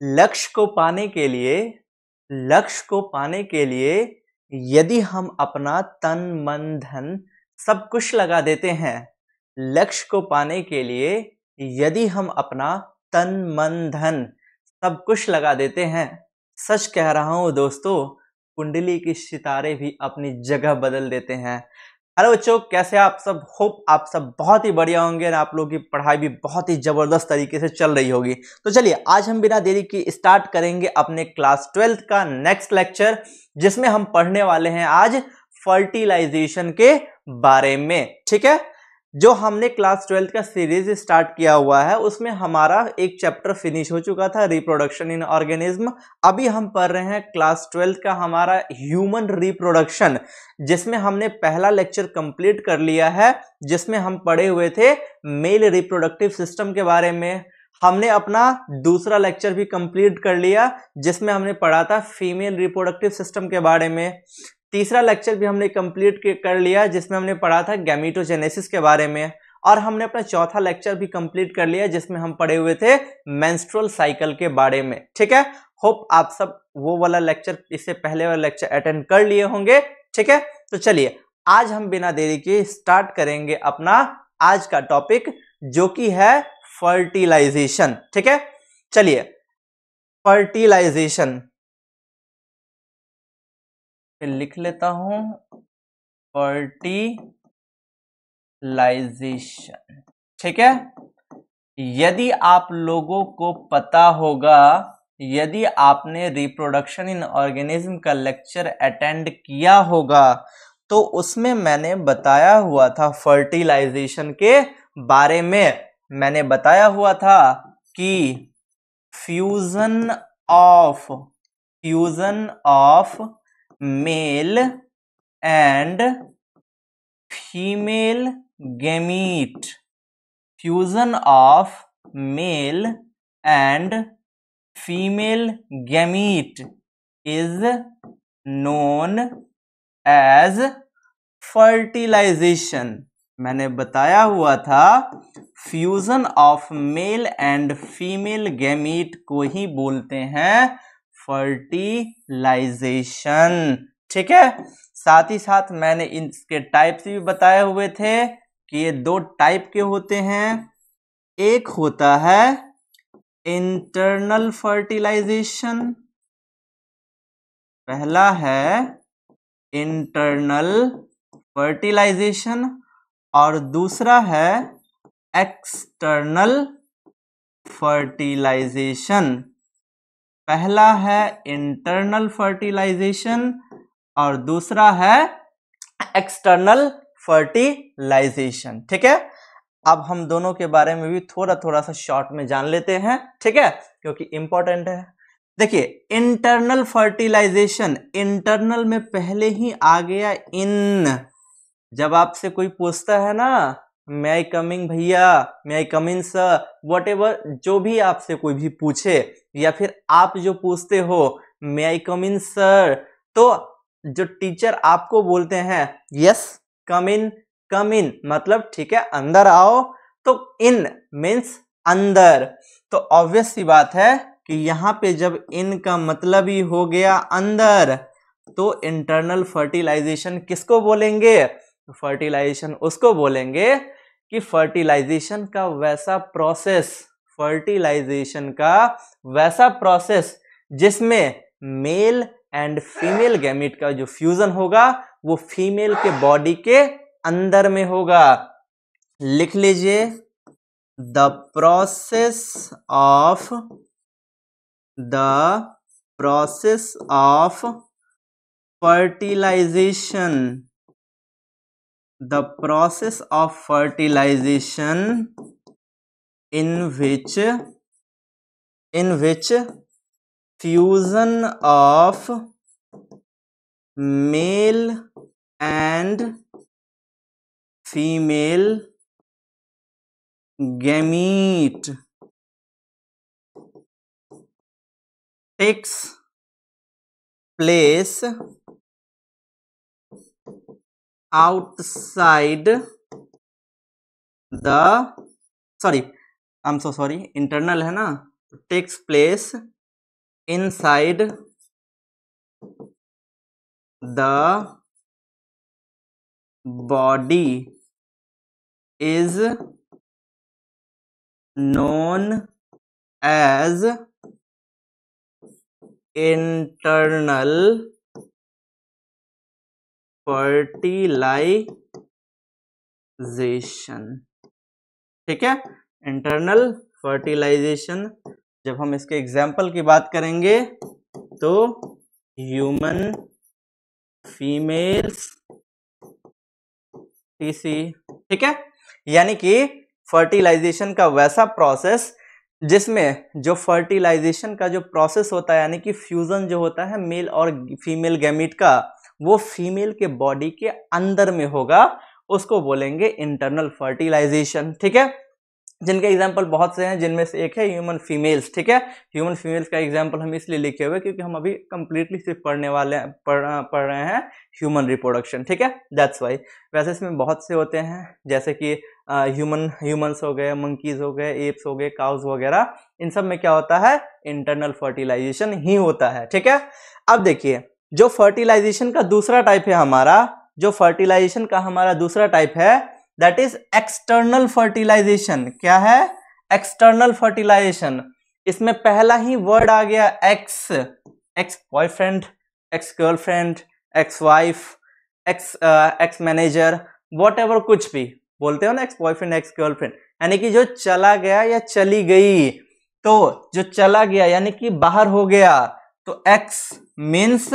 लक्ष्य को पाने के लिए यदि हम अपना तन मन धन सब कुछ लगा देते हैं, लक्ष्य को पाने के लिए यदि हम अपना तन मन धन सब कुछ लगा देते हैं, सच कह रहा हूं दोस्तों, कुंडली के सितारे भी अपनी जगह बदल देते हैं। हेलो बच्चों, कैसे आप सब? होप आप सब बहुत ही बढ़िया होंगे और आप लोगों की पढ़ाई भी बहुत ही जबरदस्त तरीके से चल रही होगी। तो चलिए आज हम बिना देरी के स्टार्ट करेंगे अपने क्लास 12th का नेक्स्ट लेक्चर, जिसमें हम पढ़ने वाले हैं आज फर्टिलाइजेशन के बारे में। ठीक है, जो हमने क्लास 12th का सीरीज स्टार्ट किया हुआ है उसमें हमारा एक चैप्टर फिनिश हो चुका था, रिप्रोडक्शन इन ऑर्गेनिज्म। अभी हम पढ़ रहे हैं क्लास 12th का हमारा ह्यूमन रिप्रोडक्शन, जिसमें हमने पहला लेक्चर कंप्लीट कर लिया है, जिसमें हम पढ़े हुए थे मेल रिप्रोडक्टिव सिस्टम के बारे में। हमने अपना दूसरा लेक्चर भी कंप्लीट कर लिया, जिसमें हमने पढ़ा था फीमेल रिप्रोडक्टिव सिस्टम के बारे में। तीसरा लेक्चर भी हमने कंप्लीट कर लिया, जिसमें हमने पढ़ा था गैमेटोजेनेसिस के बारे में। और हमने अपना चौथा लेक्चर भी कंप्लीट कर लिया, जिसमें हम पढ़े हुए थे मेंस्ट्रुअल साइकिल के बारे में। ठीक है, होप आप सब वो वाला लेक्चर, इससे पहले वाला लेक्चर अटेंड कर लिए होंगे। ठीक है, तो चलिए आज हम बिना देरी के स्टार्ट करेंगे अपना आज का टॉपिक, जो कि है फर्टिलाइजेशन। ठीक है, चलिए फर्टिलाइजेशन लिख लेता हूं, फर्टिलाइजेशन। ठीक है, यदि आप लोगों को पता होगा, यदि आपने रिप्रोडक्शन इन ऑर्गेनिज्म का लेक्चर अटेंड किया होगा, तो उसमें मैंने बताया हुआ था फर्टिलाइजेशन के बारे में। मैंने बताया हुआ था कि fusion of male and female gamete, fusion of male and female gamete is known as fertilisation. मैंने बताया हुआ था fusion of male and female gamete को ही बोलते हैं फर्टिलाइजेशन। ठीक है, साथ ही साथ मैंने इसके टाइप्स भी बताए हुए थे कि ये दो टाइप के होते हैं। एक होता है इंटरनल फर्टिलाइजेशन, पहला है इंटरनल फर्टिलाइजेशन, और दूसरा है एक्सटर्नल फर्टिलाइजेशन। पहला है इंटरनल फर्टिलाइजेशन और दूसरा है एक्सटर्नल फर्टिलाइजेशन। ठीक है, अब हम दोनों के बारे में भी थोड़ा थोड़ा सा शॉर्ट में जान लेते हैं। ठीक है, क्योंकि इंपॉर्टेंट है। देखिए, इंटरनल फर्टिलाइजेशन, इंटरनल में पहले ही आ गया इन। जब आपसे कोई पूछता है ना, मे आई कमिंग भैया, मे आई कम इन सर, वट एवर, जो भी आपसे कोई भी पूछे, या फिर आप जो पूछते हो मे आई कम इन सर, तो जो टीचर आपको बोलते हैं यस कम इन मतलब ठीक है अंदर आओ, तो इन मीन्स अंदर। तो ऑब्वियस सी बात है कि यहाँ पे जब इन का मतलब ही हो गया अंदर, तो इंटरनल फर्टिलाइजेशन किसको बोलेंगे? फर्टिलाइजेशन उसको बोलेंगे कि फर्टिलाइजेशन का वैसा प्रोसेस जिसमें मेल एंड फीमेल गैमीट का जो फ्यूजन होगा वो फीमेल के बॉडी के अंदर में होगा। लिख लीजिए, the process of fertilization, the process of fertilization in which fusion of male and female gamete takes place outside the, sorry, I'm so sorry, internal है ना, takes place inside the body is known as internal fertilization। ठीक है, internal fertilisation. जब हम इसके example की बात करेंगे तो ह्यूमन फीमेल्स टीसी। ठीक है, यानी कि फर्टिलाइजेशन का वैसा प्रोसेस जिसमें जो फर्टिलाइजेशन का जो प्रोसेस होता है, यानी कि फ्यूजन जो होता है मेल और फीमेल गैमीट का, वो फीमेल के बॉडी के अंदर में होगा, उसको बोलेंगे इंटरनल फर्टिलाइजेशन। ठीक है, जिनके एग्जाम्पल बहुत से हैं, जिनमें से एक है ह्यूमन फीमेल्स। ठीक है, ह्यूमन फीमेल्स का एग्जाम्पल हम इसलिए लिखे हुए क्योंकि हम अभी कंप्लीटली सिर्फ पढ़ रहे हैं ह्यूमन रिप्रोडक्शन। ठीक है, दैट्स वाई। वैसे इसमें बहुत से होते हैं, जैसे कि ह्यूमंस हो गए, मंकीज हो गए, एप्स हो गए, काउज वगैरह, इन सब में क्या होता है, इंटरनल फर्टिलाइजेशन ही होता है। ठीक है, अब देखिए जो फर्टिलाइजेशन का दूसरा टाइप है हमारा, जो फर्टिलाइजेशन का हमारा दूसरा टाइप है, दैट इज एक्सटर्नल फर्टिलाइजेशन। क्या है, एक्सटर्नल फर्टिलाइजेशन। इसमें पहला ही वर्ड आ गया x, ex boyfriend, ex girlfriend, ex wife, ex manager, what ever, कुछ भी बोलते हो ना, एक्स बॉयफ्रेंड, एक्स गर्लफ्रेंड, यानी कि जो चला गया या चली गई। तो जो चला गया यानी कि बाहर हो गया, तो एक्स मीन्स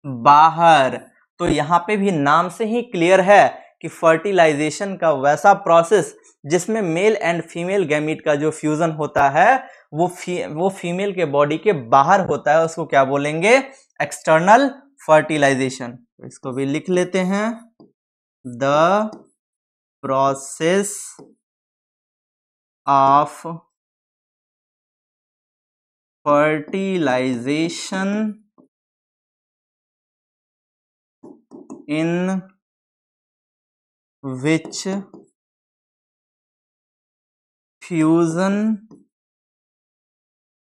बाहर। तो यहां पे भी नाम से ही क्लियर है कि फर्टिलाइजेशन का वैसा प्रोसेस जिसमें मेल एंड फीमेल गैमीट का जो फ्यूजन होता है वो फीमेल के बॉडी के बाहर होता है, उसको क्या बोलेंगे, एक्सटर्नल फर्टिलाइजेशन। तो इसको भी लिख लेते हैं, the process of fertilisation in which fusion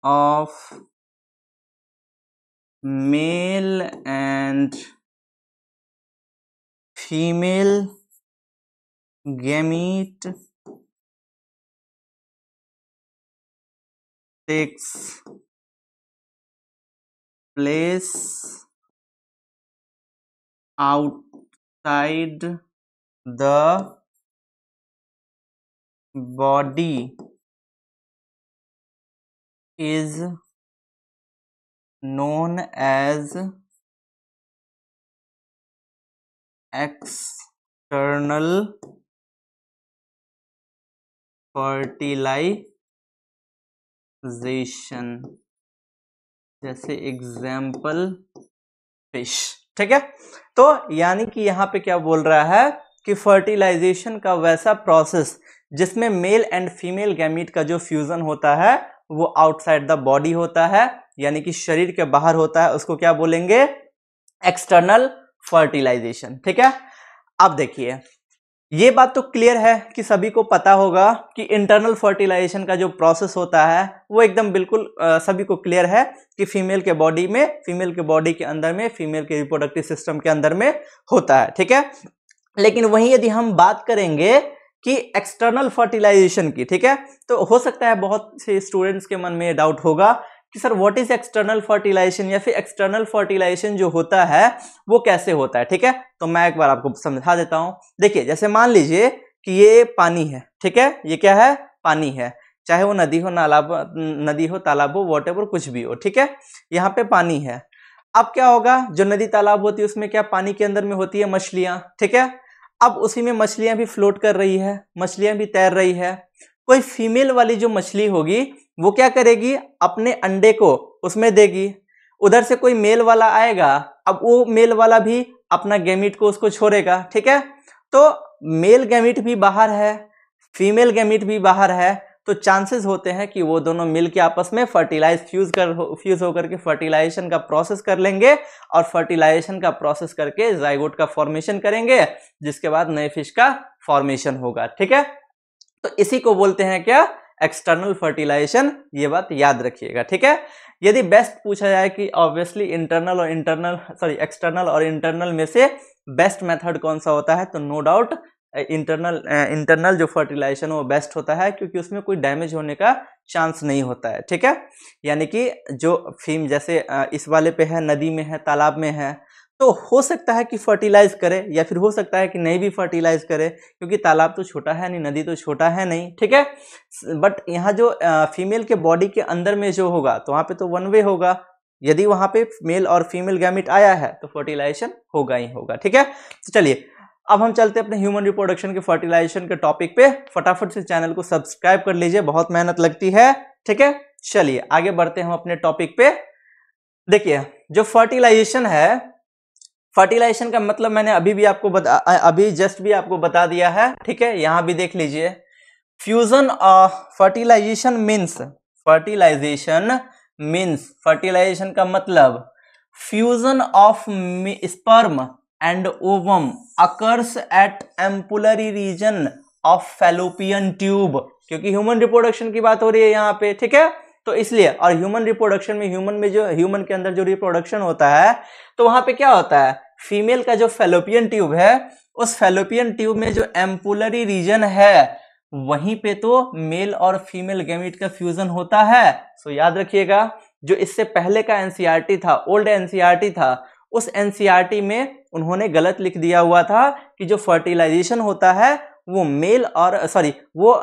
of male and female gamete takes place outside the body is known as external fertilization। जैसे एग्जाम्पल फिश। ठीक है, तो यानी कि यहां पे क्या बोल रहा है कि फर्टिलाइजेशन का वैसा प्रोसेस जिसमें मेल एंड फीमेल गैमीट का जो फ्यूजन होता है वो आउटसाइड द बॉडी होता है, यानी कि शरीर के बाहर होता है, उसको क्या बोलेंगे, एक्सटर्नल फर्टिलाइजेशन। ठीक है, अब देखिए ये बात तो क्लियर है कि सभी को पता होगा कि इंटरनल फर्टिलाइजेशन का जो प्रोसेस होता है वो एकदम बिल्कुल सभी को क्लियर है कि फीमेल के बॉडी के अंदर में, फीमेल के रिप्रोडक्टिव सिस्टम के अंदर में होता है। ठीक है, लेकिन वहीं यदि हम बात करेंगे कि एक्सटर्नल फर्टिलाइजेशन की, ठीक है, तो हो सकता है बहुत से स्टूडेंट्स के मन में डाउट होगा कि sir what is external fertilisation, या फिर एक्सटर्नल फर्टिलाइजेशन जो होता है वो कैसे होता है। ठीक है, तो मैं एक बार आपको समझा देता हूं। देखिए जैसे मान लीजिए कि ये पानी है, ठीक है, ये क्या है, पानी है, चाहे वो नदी हो, नदी हो, तालाब हो, वॉट एवर, कुछ भी हो। ठीक है, यहाँ पे पानी है। अब क्या होगा, जो नदी तालाब होती है उसमें क्या, पानी के अंदर में होती है मछलियां। ठीक है, अब उसी में मछलियां भी फ्लोट कर रही है, मछलियां भी तैर रही है। कोई फीमेल वाली जो मछली होगी वो क्या करेगी, अपने अंडे को उसमें देगी, उधर से कोई मेल वाला आएगा, अब वो मेल वाला भी अपना गैमीट को उसको छोड़ेगा। ठीक है, तो मेल गैमीट भी बाहर है, फीमेल गैमीट भी बाहर है, तो चांसेस होते हैं कि वो दोनों मिल के आपस में फ्यूज होकर के फर्टिलाइजेशन का प्रोसेस कर लेंगे, और फर्टिलाइजेशन का प्रोसेस करके जाइगोट का फॉर्मेशन करेंगे, जिसके बाद नए फिश का फॉर्मेशन होगा। ठीक है, तो इसी को बोलते हैं क्या, एक्सटर्नल फर्टिलाइजेशन। ये बात याद रखिएगा। ठीक है, यदि बेस्ट पूछा जाए कि ऑब्वियसली एक्सटर्नल और इंटरनल में से बेस्ट मेथड कौन सा होता है, तो नो डाउट इंटरनल जो फर्टिलाइजेशन वो बेस्ट होता है, क्योंकि उसमें कोई डैमेज होने का चांस नहीं होता है। ठीक है, यानी कि जो फीम जैसे इस वाले पे है, नदी में है, तालाब में है, तो हो सकता है कि फर्टिलाइज करे या फिर हो सकता है कि नहीं भी फर्टिलाइज करे, क्योंकि तालाब तो छोटा है नहीं, नदी तो छोटा है नहीं। ठीक है, बट यहाँ जो फीमेल के बॉडी के अंदर में जो होगा तो वहाँ पे तो वन वे होगा, यदि वहाँ पे मेल और फीमेल गैमेट आया है तो फर्टिलाइजेशन होगा ही होगा। ठीक है, तो चलिए अब हम चलते हैं अपने ह्यूमन रिप्रोडक्शन के फर्टिलाइजेशन के टॉपिक पे। फटाफट से चैनल को सब्सक्राइब कर लीजिए, बहुत मेहनत लगती है। ठीक है, चलिए आगे बढ़ते हैं हम अपने टॉपिक पे। देखिए जो फर्टिलाइजेशन है, फर्टिलाइजेशन का मतलब मैंने अभी जस्ट भी आपको बता दिया है। ठीक है, यहां भी देख लीजिए, फ्यूजन फर्टिलाइजेशन फर्टिलाइजेशन का मतलब fusion of sperm and ovum occurs at ampullary region of fallopian tube, क्योंकि ह्यूमन रिप्रोडक्शन की बात हो रही है यहाँ पे। ठीक है, तो इसलिए, और ह्यूमन रिप्रोडक्शन में ह्यूमन के अंदर जो रिप्रोडक्शन होता है तो वहां पे क्या होता है, फीमेल का जो फैलोपियन ट्यूब है, उस फैलोपियन ट्यूब में जो एम्पुलरी रीजन है वहीं पे तो मेल और फीमेल गैमेट का फ्यूजन होता है। सो याद रखिएगा, जो इससे पहले का एनसीईआरटी था, ओल्ड एनसीईआरटी था, उस एनसीईआरटी में उन्होंने गलत लिख दिया हुआ था कि जो फर्टिलाइजेशन होता है वो मेल और वो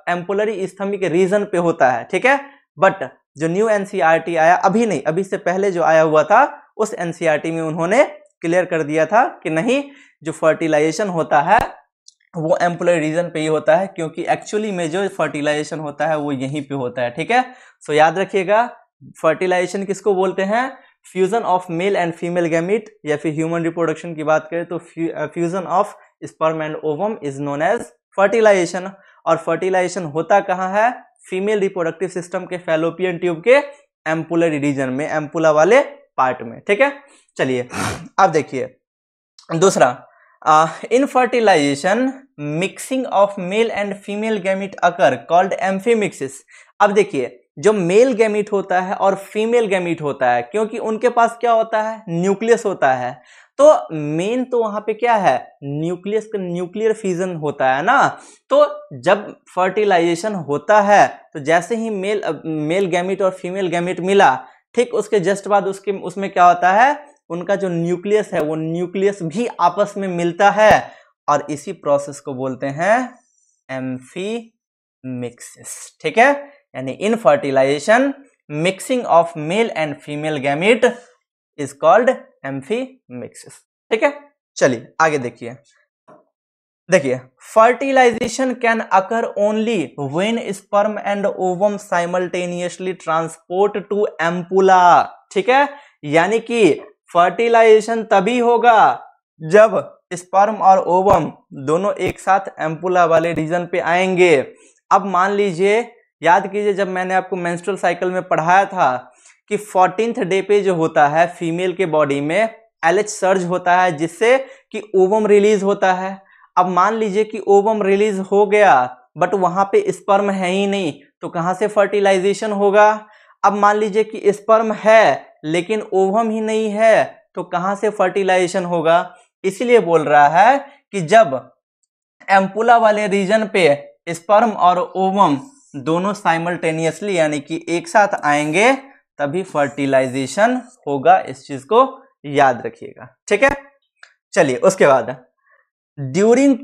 एम्पुलरी स्तंभ के रीजन पे होता है। ठीक है, बट जो न्यू एनसीईआरटी आया, अभी नहीं, अभी से पहले जो आया हुआ था, उस एनसीईआरटी में उन्होंने क्लियर कर दिया था कि नहीं, जो फर्टिलाइजेशन होता है वो एम्पुलरी रीजन पे ही होता है, क्योंकि एक्चुअली में जो फर्टिलाइजेशन होता है वो यहीं पे होता है। ठीक है, सो याद रखिएगा, फर्टिलाइजेशन किसको बोलते हैं, fusion of male and female gamete, या फिर ह्यूमन रिप्रोडक्शन की बात करें तो fusion of sperm and ovum is known as fertilization. और फर्टिलाइजेशन होता कहाँ है, फीमेल रिप्रोडक्टिव सिस्टम के फैलोपियन ट्यूब के एम्पुलरी रीजन में, एम्पुला वाले पार्ट में। ठीक है, चलिए अब देखिए दूसरा, in fertilization mixing of male and female gamete occur called amphimixis. अब देखिए, जो मेल गैमेट होता है और फीमेल गैमेट होता है, क्योंकि उनके पास क्या होता है, न्यूक्लियस होता है, तो मेन तो वहां पे क्या है, न्यूक्लियस का न्यूक्लियर फ्यूजन होता है ना। तो जब फर्टिलाइजेशन होता है तो जैसे ही मेल गैमेट और फीमेल गैमेट मिला, ठीक उसके जस्ट बाद उसमें क्या होता है, उनका जो न्यूक्लियस है वो न्यूक्लियस भी आपस में मिलता है, और इसी प्रोसेस को बोलते हैं एम्फीमिक्सिस। ठीक है, यानी in fertilization mixing of male and female gamete is called amphimixis. ठीक है, चलिए आगे देखिए fertilization can occur only when sperm and ovum simultaneously transport to ampulla. ठीक है, यानी कि फर्टिलाइजेशन तभी होगा जब स्पर्म और ओवम दोनों एक साथ एम्पुला वाले रीजन पे आएंगे। अब मान लीजिए, याद कीजिए, जब मैंने आपको मेंस्ट्रुअल साइकिल में पढ़ाया था कि 14th डे पे जो होता है फीमेल के बॉडी में LH सर्ज होता है, जिससे कि ओवम रिलीज होता है। अब मान लीजिए कि ओवम रिलीज हो गया बट वहां पे स्पर्म है ही नहीं, तो कहां से फर्टिलाइजेशन होगा। अब मान लीजिए कि स्पर्म है लेकिन ओवम ही नहीं है, तो कहां से फर्टिलाइजेशन होगा। इसलिए बोल रहा है कि जब एम्पुला वाले रीजन पे स्पर्म और ओवम दोनों साइमल्टेनियसली यानी कि एक साथ आएंगे तभी फर्टिलाइजेशन होगा। इस चीज को याद रखिएगा। ठीक है, चलिए उसके बाद ड्यूरिंग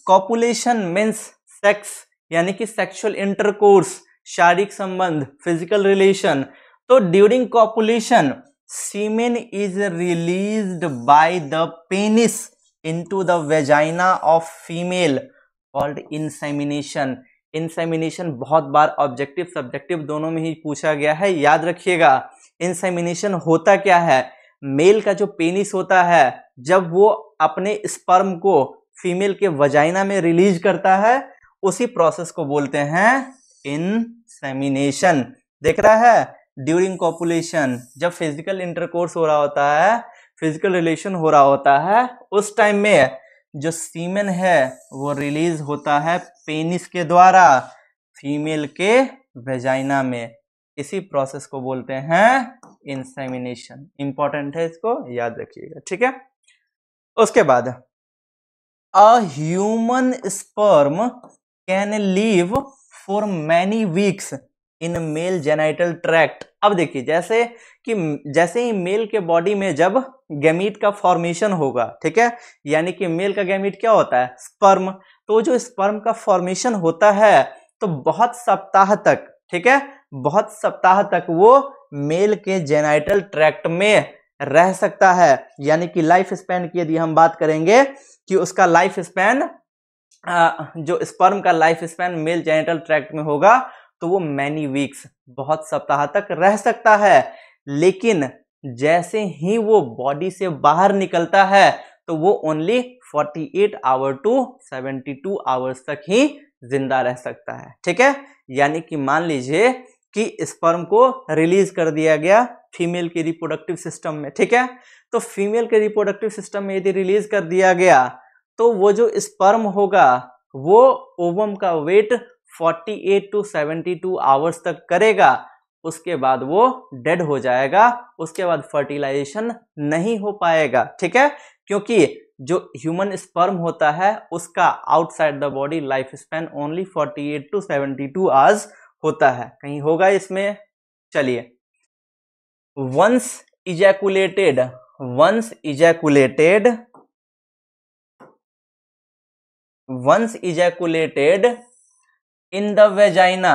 कॉपुलेशन मीन्स सेक्स, यानी कि सेक्सुअल इंटरकोर्स, शारीरिक संबंध, फिजिकल रिलेशन। तो during copulation semen is released by the penis into the vagina of female called insemination. Insemination बहुत बार ऑब्जेक्टिव सब्जेक्टिव दोनों में ही पूछा गया है, याद रखिएगा। इंसेमिनेशन होता क्या है, मेल का जो पेनिस होता है जब वो अपने स्पर्म को फीमेल के वजाइना में रिलीज करता है, उसी प्रोसेस को बोलते हैं इंसेमिनेशन। देख रहा है, ड्यूरिंग कॉपुलेशन जब फिजिकल इंटरकोर्स हो रहा होता है, फिजिकल रिलेशन हो रहा होता है, उस टाइम में जो सीमेन है वो रिलीज होता है पेनिस के द्वारा फीमेल के वेजाइना में। इसी प्रोसेस को बोलते हैं इंसेमिनेशन। इंपॉर्टेंट है, इसको याद रखिएगा, ठीक है। उसके बाद a human sperm can leave for many weeks in male genital tract. अब देखिए जैसे ही मेल के बॉडी में जब गैमीट का फॉर्मेशन होगा, ठीक है, यानी कि मेल का गैमीट क्या होता है, स्पर्म। तो जो स्पर्म का फॉर्मेशन होता है तो बहुत सप्ताह तक, ठीक है, बहुत सप्ताह तक वो मेल के जेनाइटल ट्रैक्ट में रह सकता है। यानी कि लाइफ स्पैन की यदि हम बात करेंगे कि उसका लाइफ स्पैन, जो स्पर्म का life span mail genital tract में होगा तो वो मैनी वीक्स, बहुत सप्ताह तक रह सकता है। लेकिन जैसे ही वो बॉडी से बाहर निकलता है तो वो ओनली 48 आवर टू 72 आवर्स तक ही जिंदा रह सकता है, ठीक है। यानी कि मान लीजिए कि स्पर्म को रिलीज कर दिया गया फीमेल के रिप्रोडक्टिव सिस्टम में, ठीक है, तो फीमेल के रिप्रोडक्टिव सिस्टम में यदि रिलीज कर दिया गया तो वो जो स्पर्म होगा वो ओवम का वेट 48 टू 72 आवर्स तक करेगा, उसके बाद वो डेड हो जाएगा, उसके बाद फर्टिलाइजेशन नहीं हो पाएगा, ठीक है, क्योंकि जो ह्यूमन स्पर्म होता है उसका outside the body life span only 48 to 72 hours होता है। कहीं होगा इसमें? चलिए, once ejaculated in the vagina,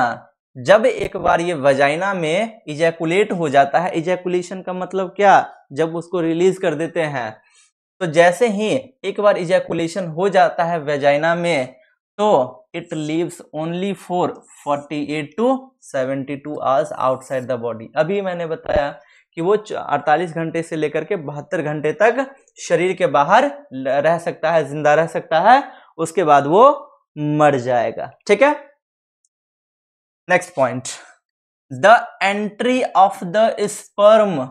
जब एक बार ये वेजाइना में इजैकुलेट हो जाता है, इजैकुलेशन का मतलब क्या, जब उसको रिलीज कर देते हैं, तो जैसे ही एक बार इजैकुलेशन हो जाता है वेजाइना में तो it lives only for 48 to 72 hours outside the body. अभी मैंने बताया कि वो 48 घंटे से लेकर के 72 घंटे तक शरीर के बाहर रह सकता है, जिंदा रह सकता है, उसके बाद वो मर जाएगा, ठीक है। Next point, the entry of the sperm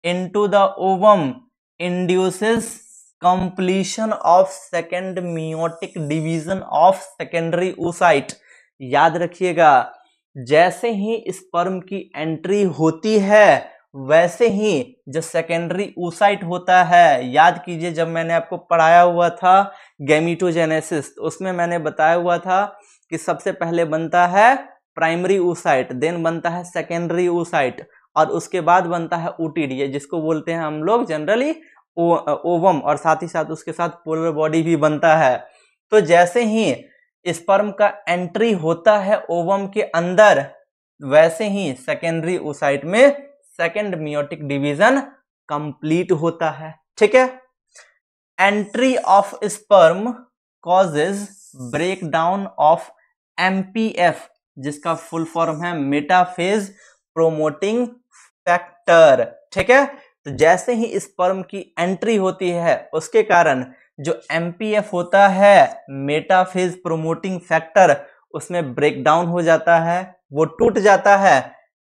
into the ovum induces completion of second meiotic division of secondary oocyte। याद रखिएगा, जैसे ही स्पर्म की एंट्री होती है वैसे ही जो सेकेंडरी oocyte होता है, याद कीजिए जब मैंने आपको पढ़ाया हुआ था गैमीटोजेनेसिस, उसमें मैंने बताया हुआ था कि सबसे पहले बनता है प्राइमरी oocyte, देन बनता है सेकेंडरी oocyte, और उसके बाद बनता है ootidia, जिसको बोलते हैं हम लोग जनरली ओवम, और साथ ही साथ उसके साथ पोलर बॉडी भी बनता है। तो जैसे ही स्पर्म का एंट्री होता है ओवम के अंदर वैसे ही सेकेंडरी oocyte में सेकेंड मियोटिक डिवीजन कंप्लीट होता है, ठीक है। Entry of sperm causes breakdown of MPF, जिसका फुल फॉर्म है मेटाफेज प्रोमोटिंग फैक्टर, ठीक है। तो जैसे ही स्पर्म की एंट्री होती है उसके कारण जो MPF होता है मेटाफेज प्रोमोटिंग फैक्टर, उसमें ब्रेकडाउन हो जाता है, वो टूट जाता है,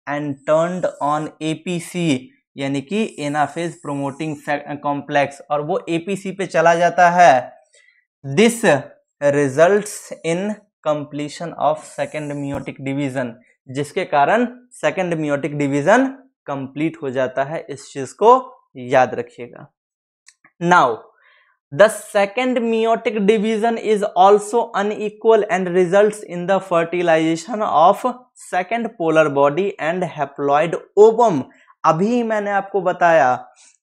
एंड टर्न्ड ऑन APC यानी कि एनाफेज प्रोमोटिंग कॉम्प्लेक्स, और वो APC पे चला जाता है। This results in completion of second meiotic division, जिसके कारण सेकेंड मियोटिक डिवीजन कंप्लीट हो जाता है। इस चीज को याद रखिएगा। Now the second meiotic division is also unequal and results in the fertilisation of second polar body and haploid ovum. अभी मैंने आपको बताया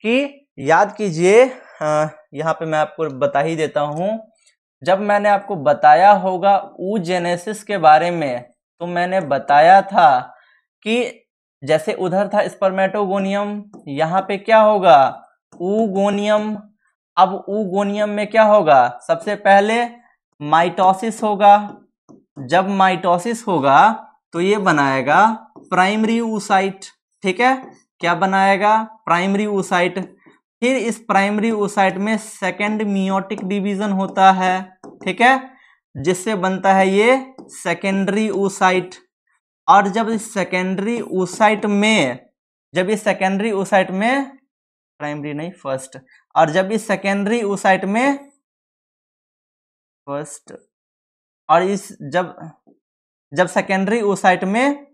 कि याद कीजिए, यहाँ पे मैं आपको बता ही देता हूं, जब मैंने आपको बताया होगा oogenesis के बारे में तो मैंने बताया था कि जैसे उधर था स्पर्मेटोगोनियम, यहाँ पे क्या होगा ooगोनियम। अब ooगोनियम में क्या होगा, सबसे पहले माइटोसिस होगा, जब माइटोसिस होगा तो ये बनाएगा प्राइमरी oocyte, ठीक है, क्या बनाएगा प्राइमरी oocyte। फिर इस प्राइमरी oocyte में सेकेंड मियोटिक डिवीजन होता है, ठीक है, जिससे बनता है ये सेकेंडरी oocyte। और जब इस सेकेंडरी oocyte में प्राइमरी नहीं फर्स्ट, और जब इस सेकेंडरी oocyte में फर्स्ट, और इस जब सेकेंडरी oocyte में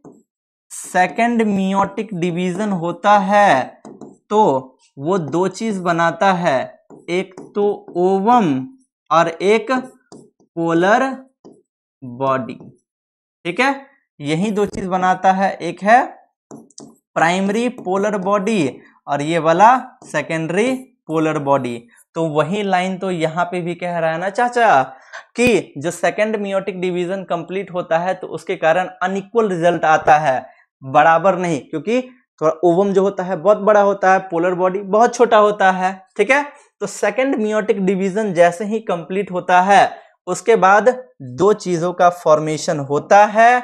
सेकंड मियोटिक डिवीजन होता है तो वो दो चीज बनाता है, एक तो ओवम और एक पोलर बॉडी। ठीक है, यही दो चीज बनाता है, एक है प्राइमरी पोलर बॉडी और ये वाला सेकेंडरी पोलर बॉडी। तो वही लाइन तो यहाँ पे भी कह रहा है ना चाचा कि जो सेकंड मियोटिक डिवीजन कंप्लीट होता है तो उसके कारण अनइक्वल रिजल्ट आता है, बराबर नहीं, क्योंकि थोड़ा ओवम जो होता है बहुत बड़ा होता है, पोलर बॉडी बहुत छोटा होता है। ठीक है, तो सेकंड मियोटिक डिवीजन जैसे ही कंप्लीट होता है उसके बाद दो चीजों का फॉर्मेशन होता है,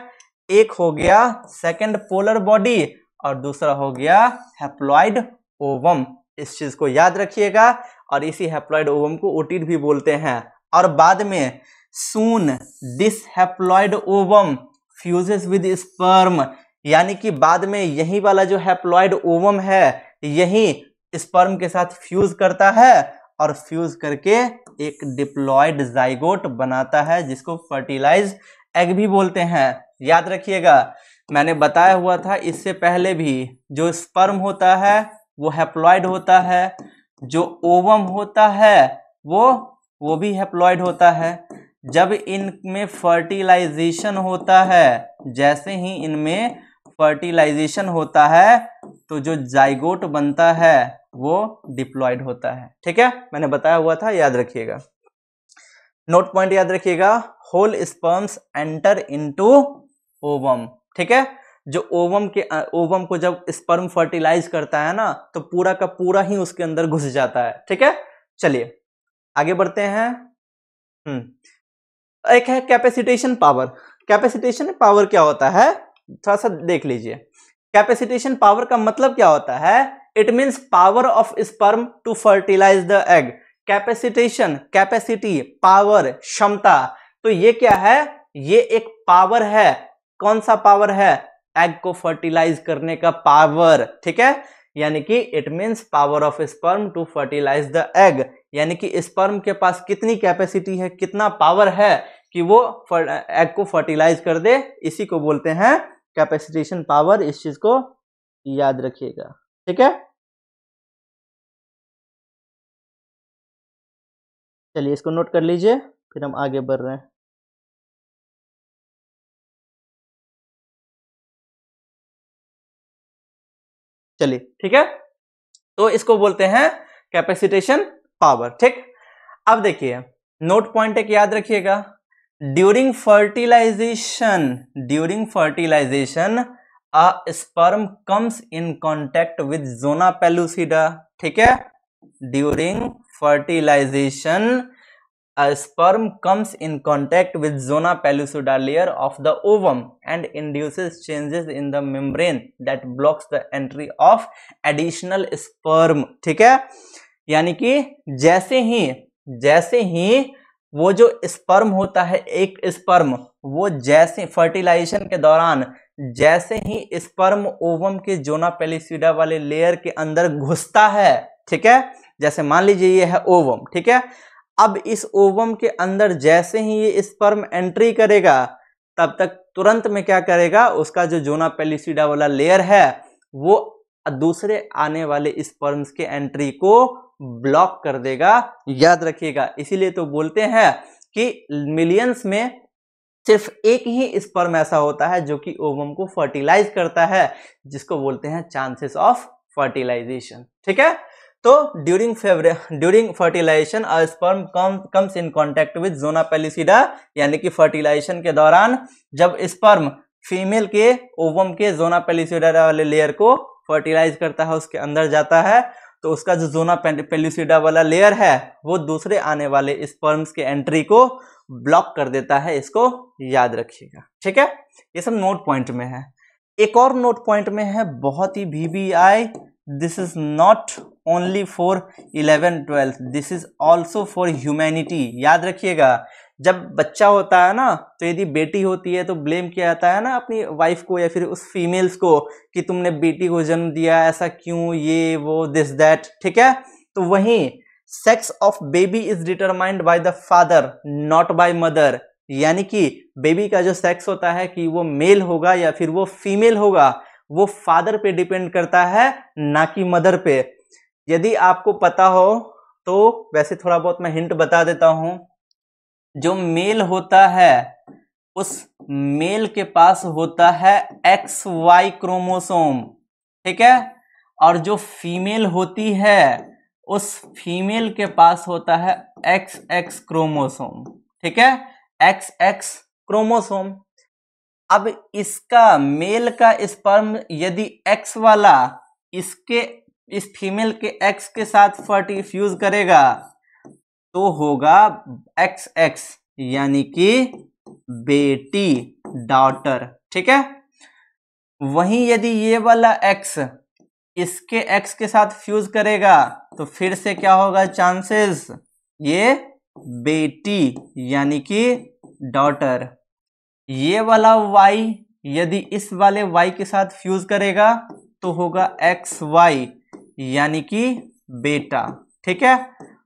एक हो गया सेकंड पोलर बॉडी और दूसरा हो गया हैप्लॉइड ओवम। इस चीज को याद रखिएगा, और इसी हैप्लॉइड ओवम को ओटिड भी बोलते हैं। और बाद में soon this haploid ovum fuses with sperm, यानी कि बाद में यही वाला जो हैप्लॉइड ओवम है यही स्पर्म के साथ फ्यूज करता है और फ्यूज करके एक डिप्लॉयड जाइगोट बनाता है जिसको फर्टिलाइज एग भी बोलते हैं। याद रखिएगा, मैंने बताया हुआ था इससे पहले भी, जो स्पर्म होता है वो हैप्लॉइड होता है, जो ओवम होता है वो भी हैप्लॉइड होता है। जब इनमें फर्टिलाइजेशन होता है, जैसे ही इनमें फर्टिलाइजेशन होता है तो जो जाइगोट बनता है वो डिप्लॉयड होता है। ठीक है, मैंने बताया हुआ था, याद रखिएगा। नोट पॉइंट याद रखिएगा, whole sperms enter into ovum. ठीक है, जो ओवम को जब स्पर्म फर्टिलाइज करता है ना तो पूरा का पूरा ही उसके अंदर घुस जाता है। ठीक है, चलिए आगे बढ़ते हैं। एक है कैपेसिटेशन पावर। कैपेसिटेशन पावर क्या होता है, थोड़ा सा देख लीजिए। कैपेसिटेशन पावर का मतलब क्या होता है, it means power of sperm to fertilise the egg. Capacitation, capacity, power, क्षमता, तो ये क्या है, ये एक पावर है। कौन सा पावर है, एग को फर्टिलाइज करने का पावर। ठीक है, यानी कि it means power of sperm to fertilise the egg, यानी कि स्पर्म के पास कितनी कैपेसिटी है, कितना पावर है कि वो एग को फर्टिलाइज कर दे, इसी को बोलते हैं कैपेसिटेशन पावर। इस चीज को याद रखिएगा। ठीक है, चलिए इसको नोट कर लीजिए, फिर हम आगे बढ़ रहे हैं। चलिए ठीक है, तो इसको बोलते हैं कैपेसिटेशन पावर। ठीक, अब देखिए नोट पॉइंट एक याद रखिएगा, during fertilisation a sperm comes in contact with zona pellucida. ठीक है, during fertilisation a sperm comes in contact with zona pellucida layer of the ovum and induces changes in the membrane that blocks the entry of additional sperm। ठीक है, यानी कि जैसे ही वो जो sperm होता है, एक स्पर्म, वो जैसे फर्टिलाइजेशन के दौरान जैसे ही स्पर्म ओवम के जोना पेलुसिडा वाले लेयर के अंदर घुसता है, ठीक है, जैसे मान लीजिए ये है ओवम। ठीक है, अब इस ओवम के अंदर जैसे ही ये स्पर्म एंट्री करेगा तब तक तुरंत में क्या करेगा, उसका जो जोना पेलुसिडा वाला लेयर है वो दूसरे आने वाले स्पर्म्स के एंट्री को ब्लॉक कर देगा। याद रखिएगा, इसीलिए तो बोलते हैं कि मिलियंस में सिर्फ एक ही स्पर्म ऐसा होता है जो कि ओवम को फर्टिलाइज करता है, जिसको बोलते हैं चांसेस ऑफ फर्टिलाइजेशन। ठीक है, तो during fertilisation a sperm comes in contact with zona pellucida, यानी कि फर्टिलाइजेशन के दौरान जब स्पर्म फीमेल के ओवम के जोना पेलुसिडा वाले लेयर को फर्टिलाइज करता है, उसके अंदर जाता है, तो उसका जो जोना पेलुसिडा वाला लेयर है वो दूसरे आने वाले स्पर्म्स के एंट्री को ब्लॉक कर देता है। इसको याद रखिएगा। ठीक है, ये सब नोट पॉइंट में है। एक और नोट पॉइंट में है, बहुत ही VBI, this is not only for 11-12, this is also for humanity. याद रखिएगा, जब बच्चा होता है ना तो यदि बेटी होती है तो ब्लेम किया जाता है ना अपनी वाइफ को या फिर उस फीमेल्स को कि तुमने बेटी को जन्म दिया, ऐसा क्यों, ये वो दिस दैट। ठीक है, तो वहीं sex of baby is determined by the father not by mother. यानी कि बेबी का जो सेक्स होता है कि वो मेल होगा या फिर वो फीमेल होगा, वो फादर पे डिपेंड करता है, ना कि मदर पे। यदि आपको पता हो तो वैसे थोड़ा बहुत मैं हिंट बता देता हूं। जो मेल होता है उस मेल के पास होता है XY क्रोमोसोम, ठीक है, और जो फीमेल होती है उस फीमेल के पास होता है XX क्रोमोसोम, ठीक है, XX क्रोमोसोम। अब इसका मेल का स्पर्म यदि X वाला इसके इस फीमेल के X के साथ फ्यूज करेगा तो होगा XX, यानी कि बेटी, डॉटर, ठीक है। वहीं यदि ये वाला X इसके X के साथ फ्यूज करेगा तो फिर से क्या होगा चांसेस, ये बेटी यानी कि डॉटर। ये वाला Y यदि इस वाले Y के साथ फ्यूज करेगा तो होगा XY यानी कि बेटा, ठीक है।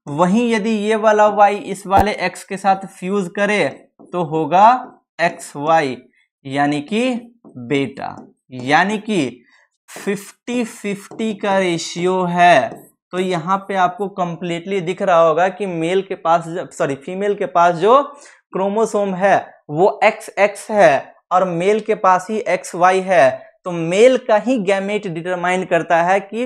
वहीं यदि ये वाला Y इस वाले X के साथ फ्यूज करे तो होगा XY यानी कि बेटा। यानी कि 50-50 का रेशियो है। तो यहाँ पे आपको कंप्लीटली दिख रहा होगा कि फीमेल के पास जो क्रोमोसोम है वो XX है और मेल के पास ही XY है। तो मेल का ही गैमेट डिटरमाइन करता है कि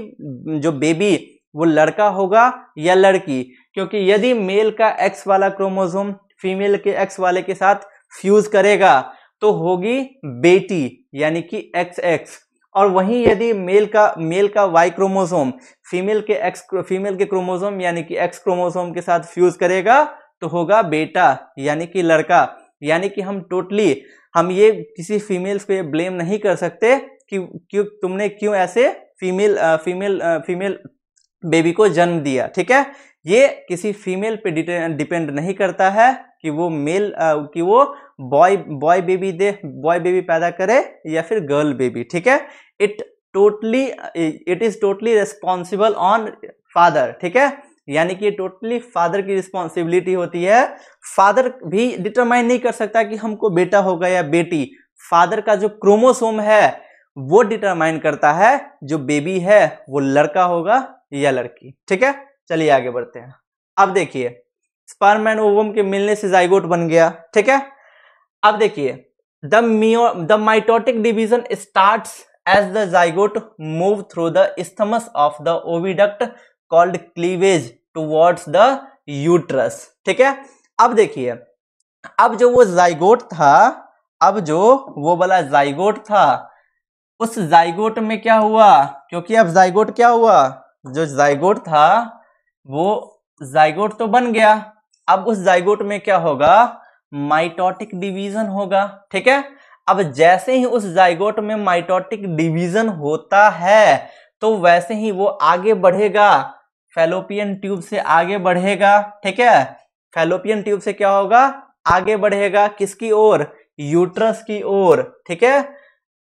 जो बेबी वो लड़का होगा या लड़की, क्योंकि यदि मेल का X वाला क्रोमोसोम फीमेल के X वाले के साथ फ्यूज करेगा तो होगी बेटी यानी कि XX। और वहीं यदि मेल का Y क्रोमोसोम फीमेल के क्रोमोसोम यानी कि X क्रोमोसोम के साथ फ्यूज करेगा तो होगा बेटा यानी कि लड़का। यानी कि हम ये किसी फीमेल्स पे ब्लेम नहीं कर सकते कि तुमने क्यों ऐसे फीमेल बेबी को जन्म दिया, ठीक है। ये किसी फीमेल पे डिपेंड नहीं करता है कि वो बॉय बेबी पैदा करे या फिर गर्ल बेबी, ठीक है। It is totally responsible on father, ठीक है। यानी कि टोटली फादर की रिस्पॉन्सिबिलिटी होती है। फादर भी डिटरमाइन नहीं कर सकता कि हमको बेटा होगा या बेटी। फादर का जो क्रोमोसोम है वो डिटरमाइन करता है जो बेबी है वो लड़का होगा या लड़की, ठीक है। चलिए आगे बढ़ते हैं। अब देखिए स्पर्म एंड ओवम के मिलने से जाइगोट बन गया, ठीक है। अब देखिए the mitotic division starts as the zygote move through the isthmus of the oviduct called cleavage towards the uterus, ठीक है। अब देखिए अब जो वो जाइगोट था उस जाइगोट में क्या हुआ, क्योंकि अब जाइगोट क्या हुआ, जो जाइगोट था वो जाइगोट तो बन गया। अब उस जाइगोट में क्या होगा, माइटोटिक डिवीजन होगा, ठीक है। अब जैसे ही उस जाइगोट में माइटोटिक डिवीजन होता है तो वैसे ही वो आगे बढ़ेगा, फैलोपियन ट्यूब से आगे बढ़ेगा, ठीक है। फैलोपियन ट्यूब से क्या होगा, आगे बढ़ेगा किसकी ओर, यूट्रस की ओर, ठीक है।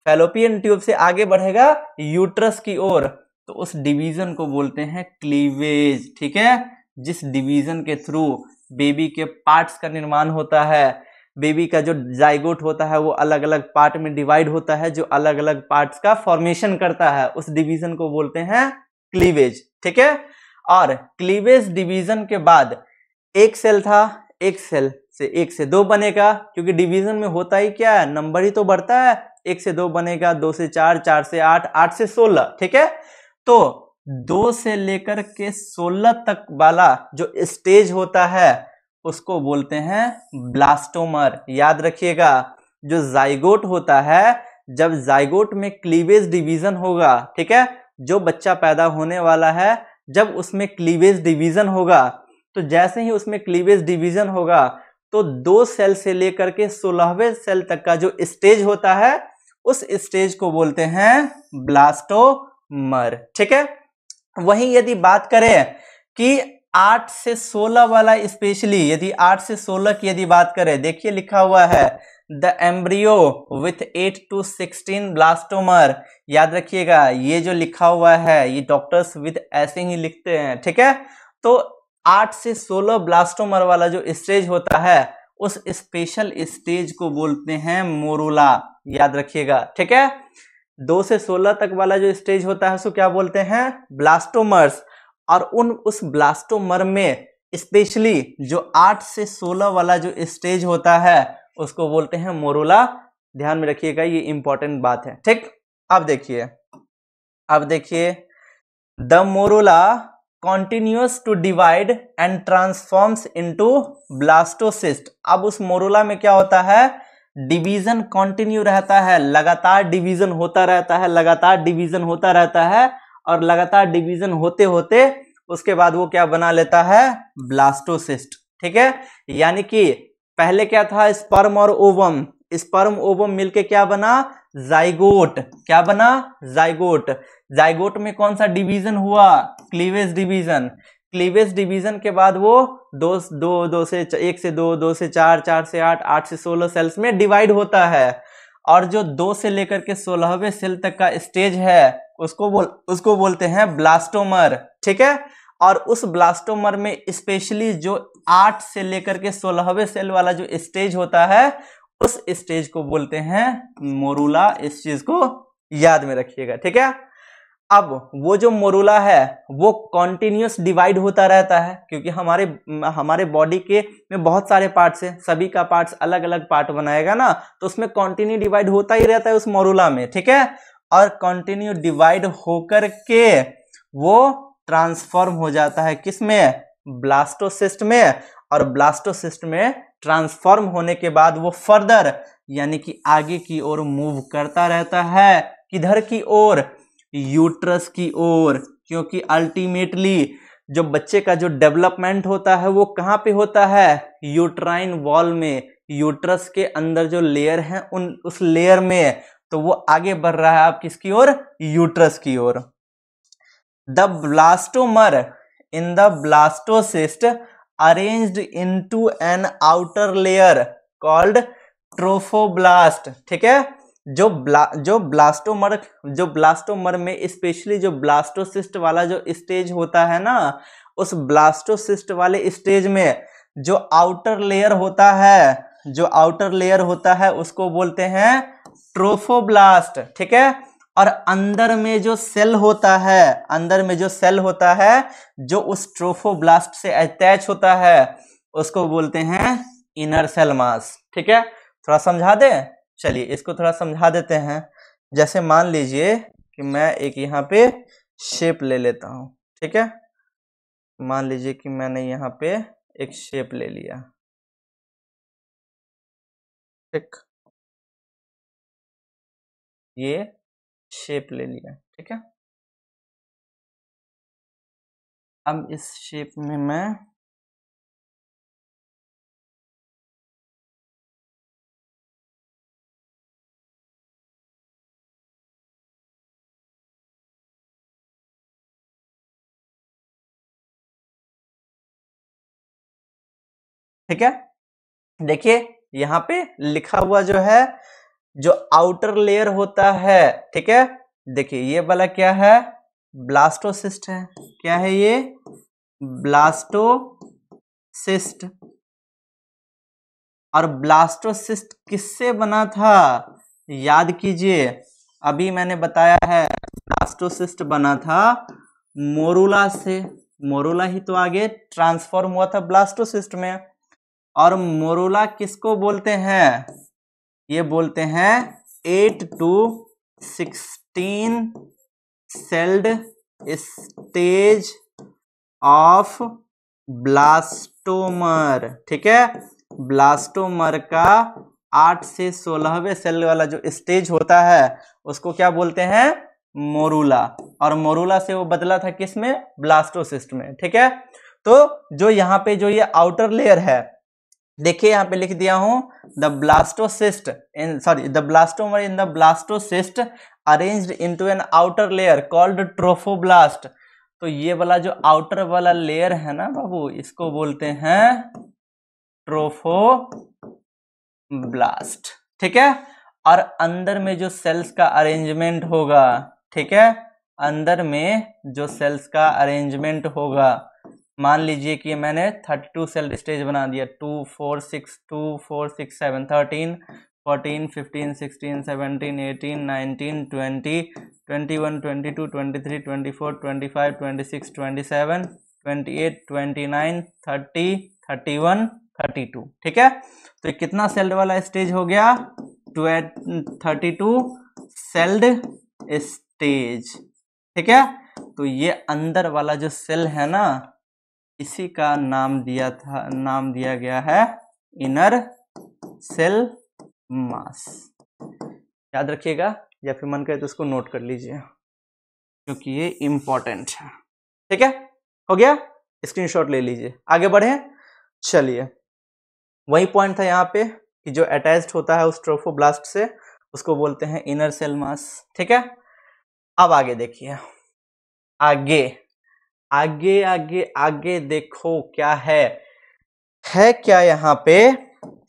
फैलोपियन ट्यूब से आगे बढ़ेगा यूट्रस की ओर। तो उस डिवीजन को बोलते हैं क्लीवेज, ठीक है। जिस डिवीजन के थ्रू बेबी के पार्ट्स का निर्माण होता है, बेबी का जो जाइगोट होता है वो अलग अलग पार्ट में डिवाइड होता है, जो अलग अलग पार्ट्स का फॉर्मेशन करता है, उस डिवीजन को बोलते हैं क्लीवेज, ठीक है। और क्लीवेज डिवीजन के बाद एक सेल था, एक सेल से 1 से 2 बनेगा, क्योंकि डिवीजन में होता ही क्या है, नंबर ही तो बढ़ता है। 1 से 2 बनेगा, 2 से 4, 4 से 8, 8 से 16, ठीक है। तो 2 से लेकर के 16 तक वाला जो स्टेज होता है उसको बोलते हैं ब्लास्टोमर। याद रखिएगा, जो जाइगोट होता है, जब जाइगोट में क्लीवेज डिवीजन होगा, ठीक है, जो बच्चा पैदा होने वाला है जब उसमें क्लीवेज डिवीजन होगा, तो जैसे ही उसमें क्लीवेज डिवीजन होगा तो 2 सेल से लेकर के 16वें सेल तक का जो स्टेज होता है उस स्टेज को बोलते हैं ब्लास्टोमर, ठीक है। वहीं यदि बात करें कि 8 से 16 वाला, स्पेशली यदि 8 से 16 की यदि बात करें, देखिए लिखा हुआ है the embryo with 8 to 16 blastomere. याद रखिएगा, ये जो लिखा हुआ है ये डॉक्टर्स विद ऐसे ही लिखते हैं, ठीक है। तो 8 से 16 ब्लास्टोमर वाला जो स्टेज होता है उस स्पेशल स्टेज को बोलते हैं मोरूला। याद रखिएगा, ठीक है। 2 से 16 तक वाला जो स्टेज होता है उसको क्या बोलते हैं? ब्लास्टोमर्स। और उस ब्लास्टोमर में स्पेशली जो 8 से 16 वाला जो स्टेज होता है उसको बोलते हैं मोरूला। ध्यान में रखिएगा, ये इंपॉर्टेंट बात है, ठीक। अब देखिए the morula continues to divide and transforms into blastocyst। अब उस मोरूला में क्या होता है? डिवीजन कंटिन्यू रहता है, लगातार डिवीजन होता रहता है, लगातार डिवीजन होता रहता है, और लगातार डिवीजन होते होते उसके बाद वो क्या बना लेता है? ब्लास्टोसिस्ट, ठीक है। यानी कि पहले क्या था? स्पर्म और ओवम, स्पर्म ओवम मिलके क्या बना? जाइगोट। क्या बना? जाइगोट। जाइगोट में कौन सा डिवीजन हुआ? Cleavage division. क्लीवेज डिवीजन के बाद वो 1 से 2, 2 से 4, 4 से 8, 8 से 16 सेल्स में डिवाइड होता है। और जो 2 से लेकर के 16वें सेल तक का स्टेज है उसको बोलते हैं ब्लास्टोमर, ठीक है। और उस ब्लास्टोमर में स्पेशली जो 8 से लेकर के 16वें सेल वाला जो स्टेज होता है उस स्टेज को बोलते हैं मोरूला। इस चीज को याद में रखिएगा, ठीक है। अब वो जो मोरूला है वो कॉन्टिन्यूस डिवाइड होता रहता है, क्योंकि हमारे बॉडी के में बहुत सारे पार्ट्स हैं, सभी का पार्ट्स अलग अलग पार्ट बनाएगा ना, तो उसमें कॉन्टिन्यू डिवाइड होता ही रहता है उस मोरूला में, ठीक है। और कॉन्टिन्यू डिवाइड होकर के वो ट्रांसफॉर्म हो जाता है किसमें? ब्लास्टोसिस्ट में। और ब्लास्टोसिस्ट में ट्रांसफॉर्म होने के बाद वो फर्दर यानी कि आगे की ओर मूव करता रहता है। किधर की ओर? यूट्रस की ओर। क्योंकि अल्टीमेटली जो बच्चे का जो डेवलपमेंट होता है वो कहाँ पे होता है? यूट्राइन वॉल में, यूट्रस के अंदर जो लेयर है उस लेयर में। तो वो आगे बढ़ रहा है आप किसकी ओर? यूट्रस की ओर। The blastomere in the blastocyst arranged into an outer layer called trophoblast, ठीक है। जो ब्लास्टोमर में स्पेशली जो ब्लास्टोसिस्ट वाला जो स्टेज होता है ना, उस ब्लास्टोसिस्ट वाले स्टेज में जो आउटर लेयर होता है उसको बोलते हैं ट्रोफोब्लास्ट, ठीक है। और अंदर में जो सेल होता है जो उस ट्रोफोब्लास्ट से अटैच होता है उसको बोलते हैं इनर सेल मास, ठीक है। थोड़ा समझा दे, चलिए इसको थोड़ा समझा देते हैं। जैसे मान लीजिए कि मैं एक यहाँ पे शेप ले लेता हूं, ठीक है। मान लीजिए कि मैंने यहाँ पे एक शेप ले लिया, ठीक, ये शेप ले लिया, ठीक है। अब इस शेप में मैं ठीक है, देखिए यहाँ पे लिखा हुआ जो है जो आउटर लेयर होता है, ठीक है। देखिए ये वाला क्या है? ब्लास्टोसिस्ट है। क्या है ये? ब्लास्टोसिस्ट। और ब्लास्टोसिस्ट किससे बना था? याद कीजिए, अभी मैंने बताया है ब्लास्टोसिस्ट बना था मोरूला से। मोरूला ही तो आगे ट्रांसफॉर्म हुआ था ब्लास्टोसिस्ट में। और मोरूला किसको बोलते हैं? ये बोलते हैं 8 to 16 sailed stage of blastomere, ठीक है। ब्लास्टोमर का 8 से 16वें सेल वाला जो स्टेज होता है उसको क्या बोलते हैं? मोरूला। और मोरूला से वो बदला था किसमें? ब्लास्टोसिस्ट में, ठीक है। तो जो यहाँ पे जो ये आउटर लेयर है, देखिए यहाँ पे लिख दिया हूं the blastomere in the blastocyst arranged into an outer layer called trophoblast. तो ये वाला जो आउटर वाला लेयर है ना बाबू, इसको बोलते हैं ट्रोफोब्लास्ट, ठीक है। और अंदर में जो सेल्स का अरेंजमेंट होगा, ठीक है, अंदर में जो सेल्स का अरेंजमेंट होगा मान लीजिए कि मैंने 32 सेल स्टेज बना दिया, 2 4 6 2 4 6 7 13 14 15 16 17 18 19 20 21 22 23 24 25 26 27 28 29 30 31 32। ठीक है, तो ये कितना सेल्ड वाला स्टेज हो गया? 32 सेल्ड स्टेज। ठीक है, तो ये अंदर वाला जो सेल है ना, इसी का नाम दिया गया है इनर सेल मास। याद रखिएगा, या फिर मन करे तो इसको नोट कर लीजिए क्योंकि ये इंपॉर्टेंट है। ठीक है, हो गया, स्क्रीनशॉट ले लीजिए। आगे बढ़े, चलिए, वही पॉइंट था यहाँ पे कि जो अटैच्ड होता है उस ट्रोफोब्लास्ट से, उसको बोलते हैं इनर सेल मास। ठीक है, अब आगे देखिए, आगे आगे आगे आगे देखो क्या है क्या यहाँ पे?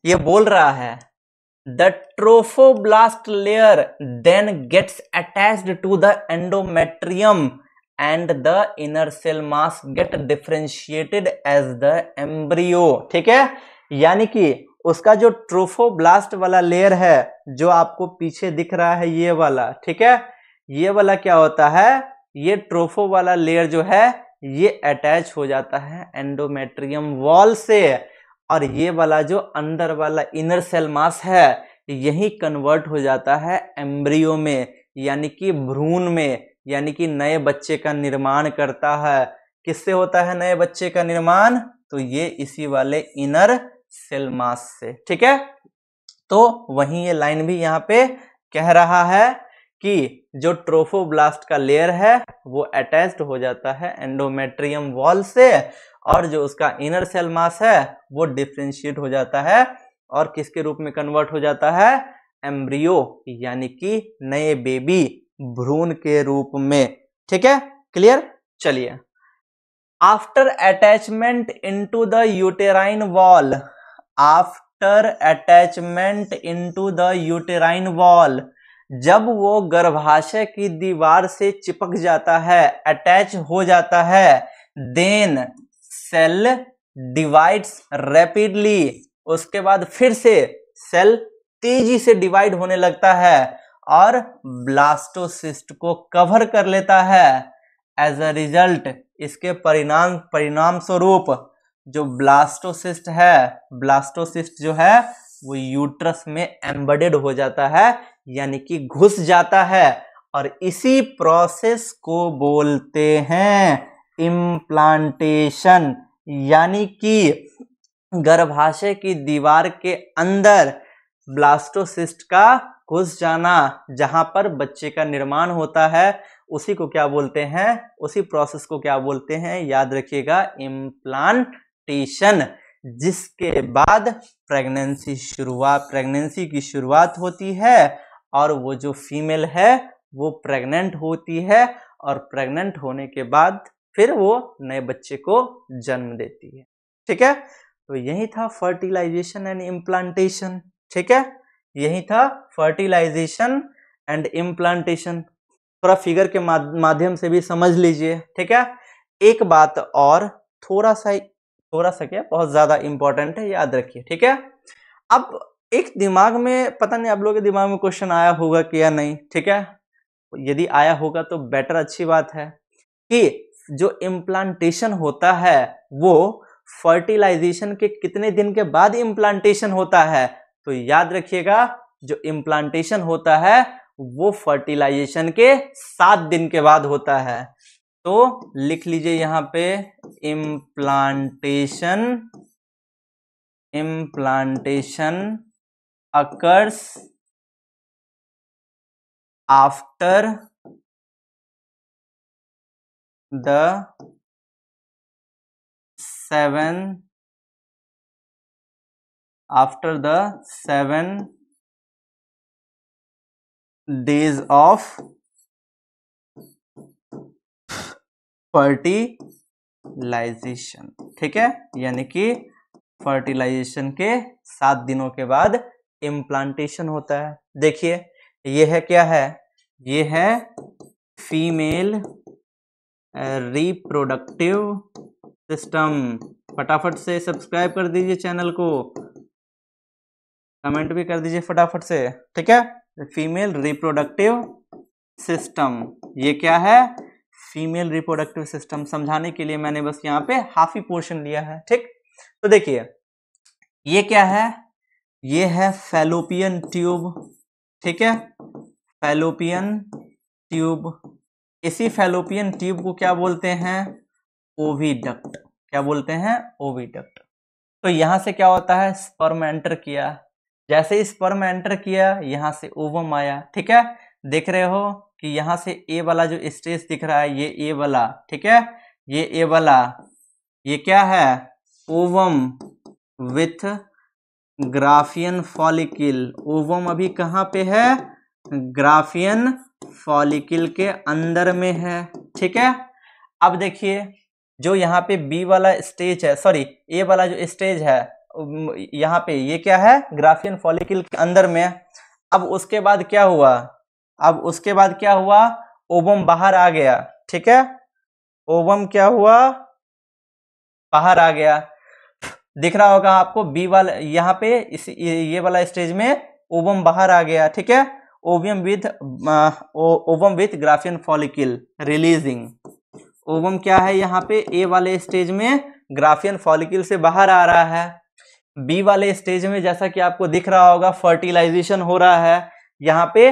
ये बोल रहा है the trophoblast layer then gets attached to the endometrium and the inner cell mass get differentiated as the embryo. ठीक है, यानी कि उसका जो ट्रोफोब्लास्ट वाला लेयर है जो आपको पीछे दिख रहा है, ये वाला, ठीक है, ये वाला क्या होता है? ये ट्रोफो वाला लेयर जो है ये अटैच हो जाता है एंडोमेट्रियम वॉल से, और ये वाला जो अंदर वाला इनर सेल मास है यही कन्वर्ट हो जाता है एम्ब्रियो में, यानी कि भ्रूण में, यानी कि नए बच्चे का निर्माण करता है। किससे होता है नए बच्चे का निर्माण? तो ये इसी वाले इनर सेल मास से। ठीक है, तो वहीं ये लाइन भी यहाँ पे कह रहा है कि जो ट्रोफोब्लास्ट का लेयर है वो अटैच्ड हो जाता है एंडोमेट्रियम वॉल से, और जो उसका इनर सेल मास है वो डिफरेंशिएट हो जाता है और किसके रूप में कन्वर्ट हो जाता है? एम्ब्रियो, यानी कि नए बेबी, भ्रूण के रूप में। ठीक है, क्लियर? चलिए, after attachment into the uterine wall, after attachment into the uterine wall, जब वो गर्भाशय की दीवार से चिपक जाता है, अटैच हो जाता है, देन सेल डिवाइड्स रैपिडली, उसके बाद फिर से सेल तेजी से डिवाइड होने लगता है और ब्लास्टोसिस्ट को कवर कर लेता है। एज अ रिजल्ट, इसके परिणाम स्वरूप जो ब्लास्टोसिस्ट है, ब्लास्टोसिस्ट जो है वो यूट्रस में एम्बेडेड हो जाता है, यानी कि घुस जाता है, और इसी प्रोसेस को बोलते हैं इम्प्लांटेशन, यानी कि गर्भाशय की दीवार के अंदर ब्लास्टोसिस्ट का घुस जाना, जहां पर बच्चे का निर्माण होता है, उसी को क्या बोलते हैं? उसी प्रोसेस को क्या बोलते हैं? याद रखिएगा, इम्प्लांटेशन। जिसके बाद प्रेगनेंसी की शुरुआत होती है, और वो जो फीमेल है वो प्रेग्नेंट होती है, और प्रेग्नेंट होने के बाद फिर वो नए बच्चे को जन्म देती है। ठीक है, तो यही था फर्टिलाइजेशन एंड इम्प्लांटेशन। ठीक है, यही था फर्टिलाइजेशन एंड इम्प्लांटेशन। थोड़ा फिगर के माध्यम से भी समझ लीजिए। ठीक है, एक बात और, थोड़ा सा क्या, बहुत ज्यादा इंपॉर्टेंट है, याद रखिए। ठीक है, अब एक दिमाग में, पता नहीं आप लोगों के दिमाग में क्वेश्चन आया होगा कि या नहीं। ठीक है, यदि आया होगा तो बेटर, अच्छी बात है कि जो इम्प्लांटेशन होता है वो फर्टिलाइजेशन के कितने दिन के बाद इम्प्लांटेशन होता है? तो याद रखिएगा, जो इम्प्लांटेशन होता है वो फर्टिलाइजेशन के 7 दिन के बाद होता है। तो लिख लीजिए यहाँ पे, implantation occurs after the 7 days of fertilisation. ठीक है, यानी कि फर्टिलाइजेशन के 7 दिनों के बाद इम्प्लांटेशन होता है। देखिए, ये है, क्या है? ये है फीमेल रिप्रोडक्टिव सिस्टम। फटाफट से सब्सक्राइब कर दीजिए चैनल को, कमेंट भी कर दीजिए फटाफट से, ठीक है। फीमेल रिप्रोडक्टिव सिस्टम, ये क्या है? Female reproductive system. समझाने के लिए मैंने बस यहाँ पे हाफ ही पोर्शन लिया है, ठीक। तो देखिए ये क्या है? ये है फैलोपियन ट्यूब, ठीक है, फैलोपियन ट्यूब। इसी फैलोपियन ट्यूब को क्या बोलते हैं? ओविडक्ट। क्या बोलते हैं? ओविडक्ट। तो यहां से क्या होता है? स्पर्म एंटर किया, जैसे ही स्पर्म एंटर किया यहां से ओवम आया, ठीक है। देख रहे हो कि यहां से ए वाला जो स्टेज दिख रहा है, ये ए वाला, ठीक है, ये ए वाला, ये क्या है? Ovum with Graafian follicle. Ovum अभी कहाँ पे है? ग्राफियन फॉलिकल के अंदर में है, ठीक है। अब देखिए जो यहाँ पे बी वाला स्टेज है, सॉरी ए वाला जो स्टेज है, यहाँ पे ये क्या है? ग्राफियन फॉलिकल के अंदर में। अब उसके बाद क्या हुआ? अब उसके बाद क्या हुआ? ओवम बाहर आ गया, ठीक है। ओवम क्या हुआ? बाहर आ गया। दिख रहा होगा आपको बी वाला, यहाँ पे इस ये वाला स्टेज में ओवम बाहर आ गया, ठीक है। Ovum with Graafian follicle releasing. Ovum क्या है? यहाँ पे ए वाले स्टेज में ग्राफियन फॉलिकल से बाहर आ रहा है। बी वाले स्टेज में जैसा कि आपको दिख रहा होगा फर्टिलाइजेशन हो रहा है। यहाँ पे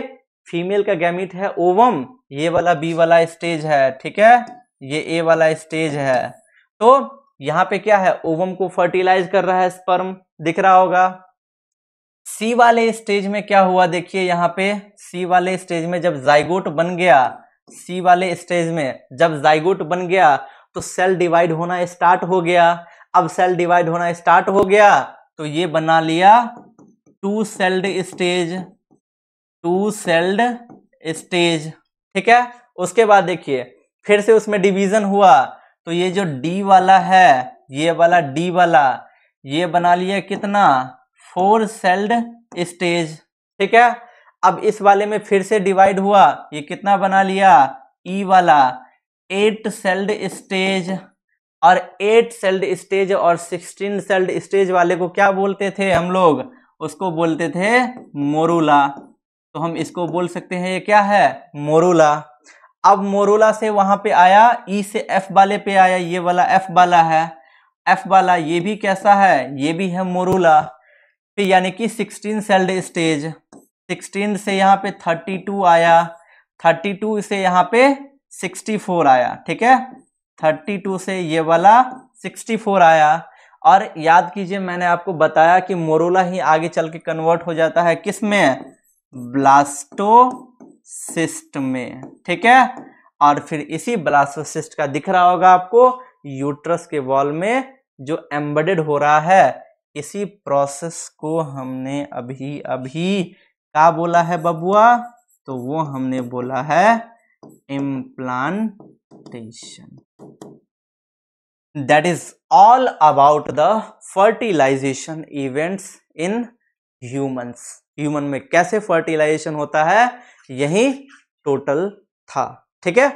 फीमेल का गैमीट है ओवम, ये वाला बी वाला स्टेज है, ठीक है, ये ए वाला स्टेज है। तो यहाँ पे क्या है? ओवम को फर्टिलाइज कर रहा है स्पर्म, दिख रहा होगा। सी वाले स्टेज में क्या हुआ? देखिए यहाँ पे सी वाले स्टेज में जब जाइगोट बन गया, सी वाले स्टेज में जब जाइगोट बन गया तो सेल डिवाइड होना स्टार्ट हो गया। अब सेल डिवाइड होना स्टार्ट हो गया तो ये बना लिया two celled stage, two celled stage, ठीक है। उसके बाद देखिए फिर से उसमें डिवीजन हुआ तो ये जो डी वाला है, ये वाला डी वाला, ये बना लिया कितना? 4 सेल्ड स्टेज, ठीक है। अब इस वाले में फिर से डिवाइड हुआ, ये कितना बना लिया? ई वाला 8 सेल्ड स्टेज। और 8 सेल्ड स्टेज और 16 सेल्ड स्टेज वाले को क्या बोलते थे हम लोग? उसको बोलते थे मोरूला। तो हम इसको बोल सकते हैं ये क्या है? मोरूला। अब मोरूला से वहां पे आया, ई से एफ वाले पे आया, ये वाला एफ वाला है, एफ वाला ये भी कैसा है? ये भी है मोरूला। फिर यानी कि 16 सेल्ड स्टेज, 16 से यहाँ पे 32 आया, 32 से यहाँ पे 64 आया, ठीक है, 32 से ये वाला 64 आया। और याद कीजिए मैंने आपको बताया कि मोरूला ही आगे चल के कन्वर्ट हो जाता है किस में? ब्लास्टोसिस्ट में, ठीक है। और फिर इसी ब्लास्टोसिस्ट का दिख रहा होगा आपको यूट्रस के वॉल में जो एम्बेडेड हो रहा है। इसी प्रोसेस को हमने अभी अभी क्या बोला है बबुआ? तो वो हमने बोला है implantation. That is all about the fertilization events in humans. Human में कैसे फर्टिलाइजेशन होता है यही टोटल था, ठीक है।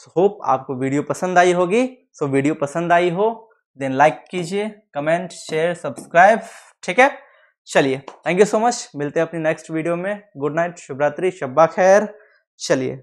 होप आपको वीडियो पसंद आई होगी। सो वीडियो पसंद आई हो देन लाइक कीजिए, कमेंट, शेयर, सब्सक्राइब, ठीक है। चलिए थैंक यू सो मच, मिलते हैं अपनी नेक्स्ट वीडियो में। गुड नाइट, शुभ रात्रि, शब्बा खैर। चलिए।